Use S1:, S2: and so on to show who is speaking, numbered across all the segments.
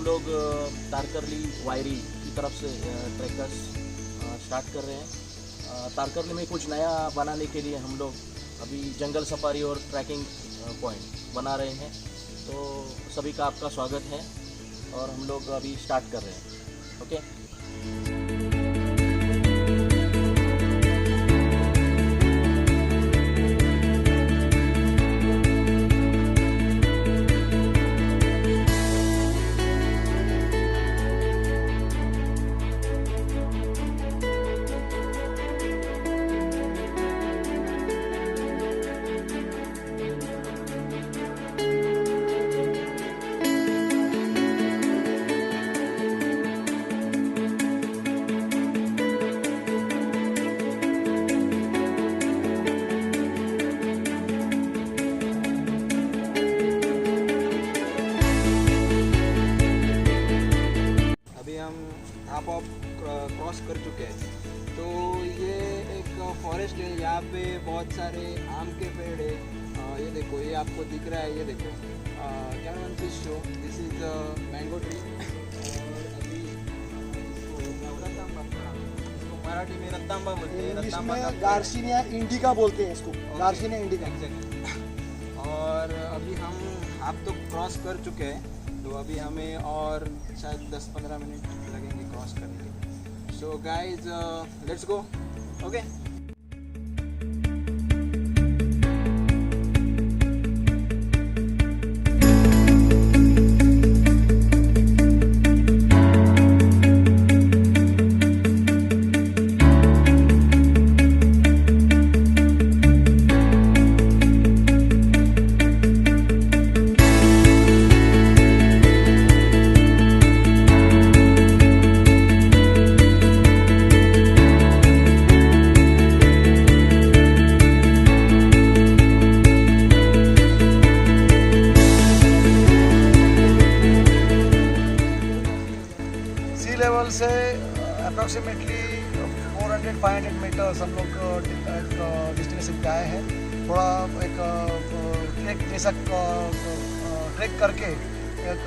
S1: हम लोग तारकर्ली वायरी की तरफ से ट्रैकर्स स्टार्ट कर रहे हैं। तारकर्ली में कुछ नया बनाने के लिए हम लोग अभी जंगल सफारी और ट्रैकिंग पॉइंट बना रहे हैं। तो सभी का आपका स्वागत है और हम लोग अभी स्टार्ट कर रहे हैं। ओके।
S2: आप क्रॉस कर चुके हैं। तो ये एक फॉरेस्ट है, यहाँ पे बहुत सारे आम के पेड़ है। ये देखो, ये आपको दिख रहा है, ये देखो cameraman please show, this is mango tree. और अभी इसको मराठी में रत्तांबा बोलते हैं, रत्तांबा
S3: गार्सिनिया इंडिका बोलते हैं इसको, गार्सिनिया इंडिका।
S2: एग्जैक्टली। और अभी आप तो क्रॉस कर चुके हैं, तो अभी हमें और शायद 10-15 मिनट लगेंगे क्रॉस करने के। So guys let's go. Okay.
S3: Level से अप्रॉक्सीमेटली 400-500 मीटर्स हम लोग डेस्टिनेशन पे आए हैं। थोड़ा एक ट्रैक जैसा ट्रैक करके एक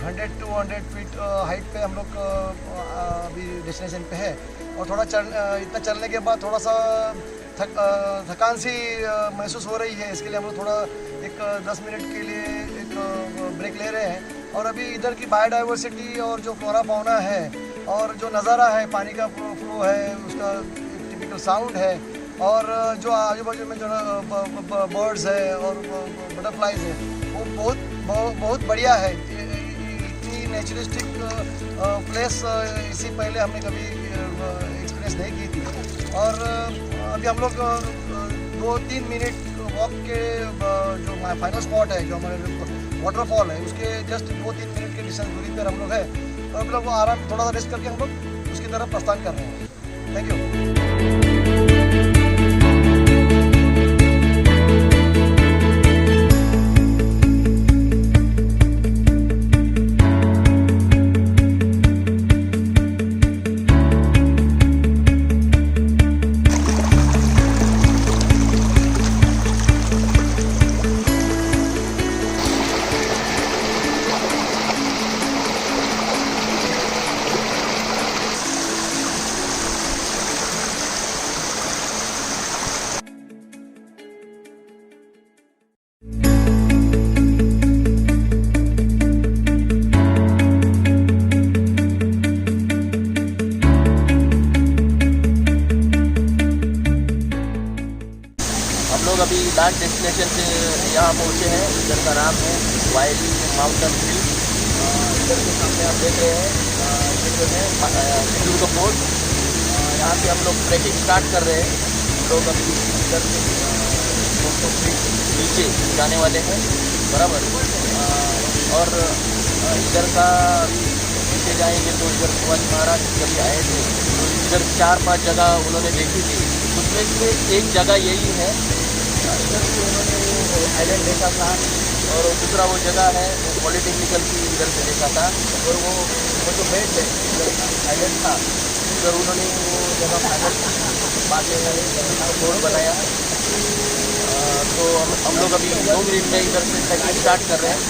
S3: 100-200 फीट हाइट पे हम लोग अभी डेस्टिनेशन पे है। और थोड़ा इतना चलने के बाद थोड़ा सा थकान सी महसूस हो रही है। इसके लिए हम लोग थोड़ा एक 10 मिनट के लिए एक ब्रेक ले रहे हैं। और अभी इधर की बायोडाइवर्सिटी और जो फ्लोरा फाउना है और जो नज़ारा है, पानी का फ्लो है, उसका टिपिकल साउंड है, और जो आजू बाजू में जो बर्ड्स है और बटरफ्लाइज है, वो बहुत बढ़िया है। इतनी नेचुरलिस्टिक प्लेस इससे पहले हमने कभी एक्सपीरियंस नहीं की थी। और अभी हम लोग 2-3 मिनट वॉक के जो फाइनल स्पॉट है, जो हमारे वाटरफॉल है, उसके जस्ट 2-3 मिनट के डिस्टेंस दूरी पर हम लोग है। तो हम लोग आराम थोड़ा सा रेस्ट करके हम लोग उसकी तरफ प्रस्थान कर रहे हैं। Thank you.
S1: अभी लास्ट डेस्टिनेशन से यहाँ पहुँचे हैं। इधर का नाम है वायरी माउंटेन हिल। इधर के सामने आप देख रहे हैं, ये जो है खजूर का फोर्ट। यहाँ से हम लोग ट्रैकिंग स्टार्ट कर रहे हैं। हम लोग अभी इधर से 200 फीट नीचे जाने वाले हैं, बराबर। और इधर का नीचे जाएंगे तो इधर शिवाजी महाराज कभी आए थे, तो इधर 4-5 जगह उन्होंने देखी थी। उसमें से एक जगह यही है। इधर से उन्होंने वो आइलैंड देखा था, और दूसरा वो जगह है वो पॉलिटेक्निकल की इधर से देखा था। और वो जो बेट है, आइलैंड था, उधर उन्होंने वो जगह फाइनल बाद में रोड बनाया। तो हम लोग अभी 2 मिनट में इधर से ट्रैकिंग स्टार्ट कर रहे हैं।